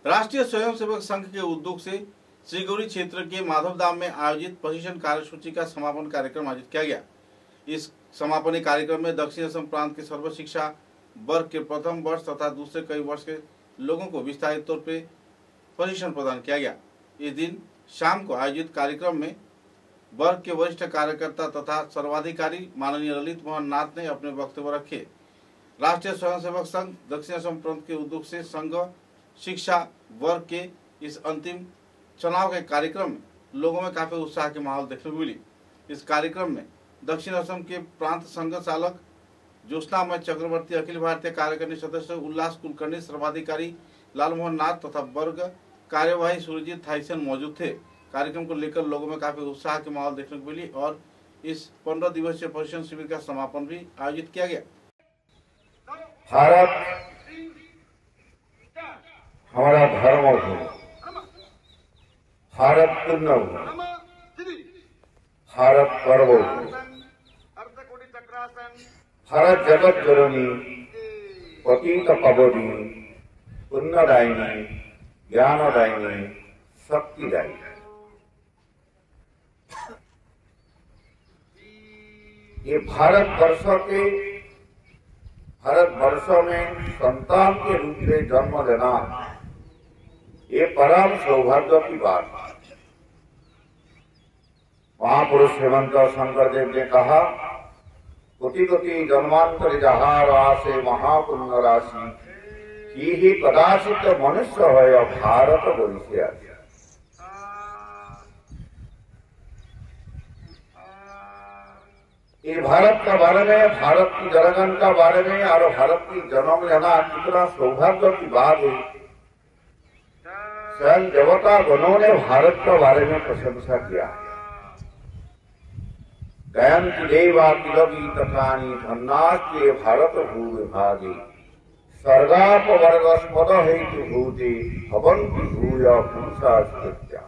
राष्ट्रीय स्वयंसेवक संघ के उद्योग से श्रीगौरी क्षेत्र के माधवधाम में आयोजित प्रशिक्षण कार्यसूची का समापन कार्यक्रम आयोजित किया गया। इस समापनी कार्यक्रम में दक्षिण असम प्रांत के सर्व शिक्षा वर्ग के प्रथम वर्ष तथा दूसरे कई वर्ष के लोगों को विस्तारित तौर पर प्रशिक्षण प्रदान किया गया। इस दिन शाम को आयोजित कार्यक्रम में वर्ग के वरिष्ठ कार्यकर्ता तथा सर्वाधिकारी माननीय ललित मोहन नाथ ने अपने वक्तव्य रखे। राष्ट्रीय स्वयंसेवक संघ दक्षिण असम प्रांत के उद्योग से संघ शिक्षा वर्ग के इस अंतिम चुनाव के कार्यक्रम में लोगों में काफी उत्साह की माहौल देखने को मिली। इस कार्यक्रम में दक्षिण असम के प्रांत संघ चालक ज्योत्सनामय चक्रवर्ती, अखिल भारतीय कार्यकारिणी सदस्य उल्लास कुलकर्णी, सर्वाधिकारी लालमोहन नाथ तथा वर्ग कार्यवाही सुरजीत थाइसन मौजूद थे। कार्यक्रम को लेकर लोगों में काफी उत्साह की माहौल देखने को मिली और इस 15 दिवसीय प्रशिक्षण शिविर का समापन भी आयोजित किया गया। भारत हमारा धर्म हो, भारत पुण्य हो, भारत पर्व हो, भारत जगत जननी पतित पावनी पुण्यदायिनी ज्ञानदायिनी शक्तिदायिनी। ये भारत वर्ष में संतान के रूप में जन्म लेना ये परम सौभाग्य की बात है। महापुरुष हेमंत शंकरदेव ने कहा, कोटि कोटि जन्मांतर जहार आसे महापुण्य राशि की ही कदाचित मनुष्य है भारत वर्षे। ये भारत का बारे में, भारत की जनगण का बारे में और भारत की जन्म लेना कितना सौभाग्य की बात है। स्वयं देवता गणों ने भारत के बारे में प्रशंसा किया। गायन्ति देवा किलगी तथानि धन्नास्ते भारत भूविभागे सर्गापवर्गस्पद हेतु भूते भवन्ति भूय पुरुषा स्मृत्या।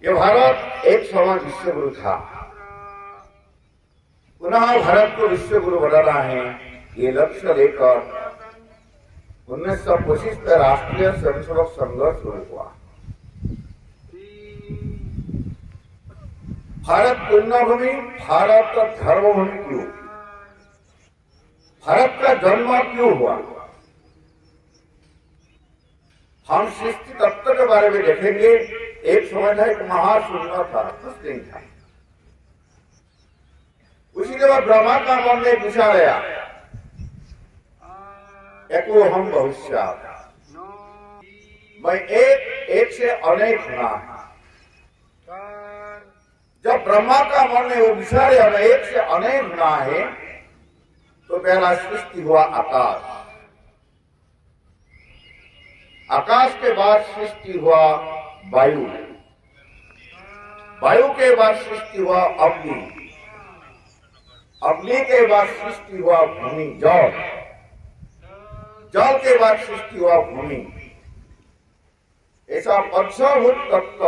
ये भारत एक समय विश्वगुरु था, पुनः भारत को विश्वगुरु बनाना है। ये लक्ष्य लेकर 1925 में राष्ट्रीय स्वयंसेवक संघ शुरू हुआ। भारत पुण्यभूमि, भारत धर्मभूमि क्यों? भारत का जन्म क्यों हुआ? हम सृष्टि तत्व के बारे में देखेंगे। एक समय था, एक महाशून्य था, कुछ नहीं था। उसी के बाद ब्रह्मा का मन ने विचारा एको हम भविष्य, मैं एक से अनेक होना है। जब ब्रह्मा का मन ने वो विचारे और एक से अनेक होना है, तो पहला सृष्टि हुआ आकाश। आकाश के बाद सृष्टि हुआ वायु, वायु के बाद सृष्टि हुआ अग्नि, अग्नि के बाद सृष्टि हुआ भूमि जल, जल के बाद सृष्टि हुआ भूमि। ऐसा पंचभूत तत्व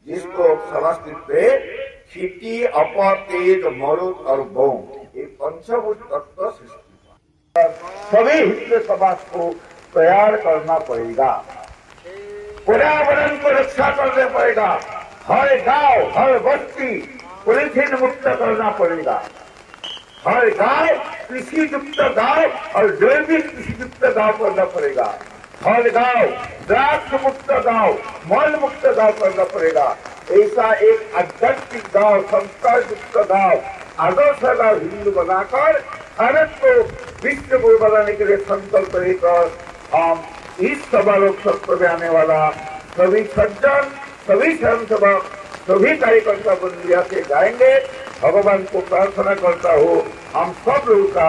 जिसको संस्कृत में क्षिति, अपर, तेज, मरुत और भौम, ये पंचभूत तत्व सृष्टि हुआ। सभी हिंदू समाज को तैयार करना पड़ेगा, पर्यावरण को रक्षा करना पड़ेगा। हर गांव, हर बस्ती पॉलीथीन मुक्त करना पड़ेगा। हर गांव कृषि युक्त गांव और जैविक कृषि युक्त गांव करना पड़ेगा। हर गांव ड्रग्स मुक्त गांव, मल मुक्त गांव करना पड़ेगा। ऐसा एक आध्यात्मिक गांव, संस्कार युक्त गांव, आदर्श गांव हिंदू बनाकर भारत को विश्व गुरु बनाने के लिए संकल्प लेकर हम इस समारोह सत्र में आने वाला सभी सज्जन, सभी स्वयंसेवक, सभी कार्यकर्ता बंदिया से जाएंगे। भगवान को प्रार्थना करता हूँ हम सब लोगों का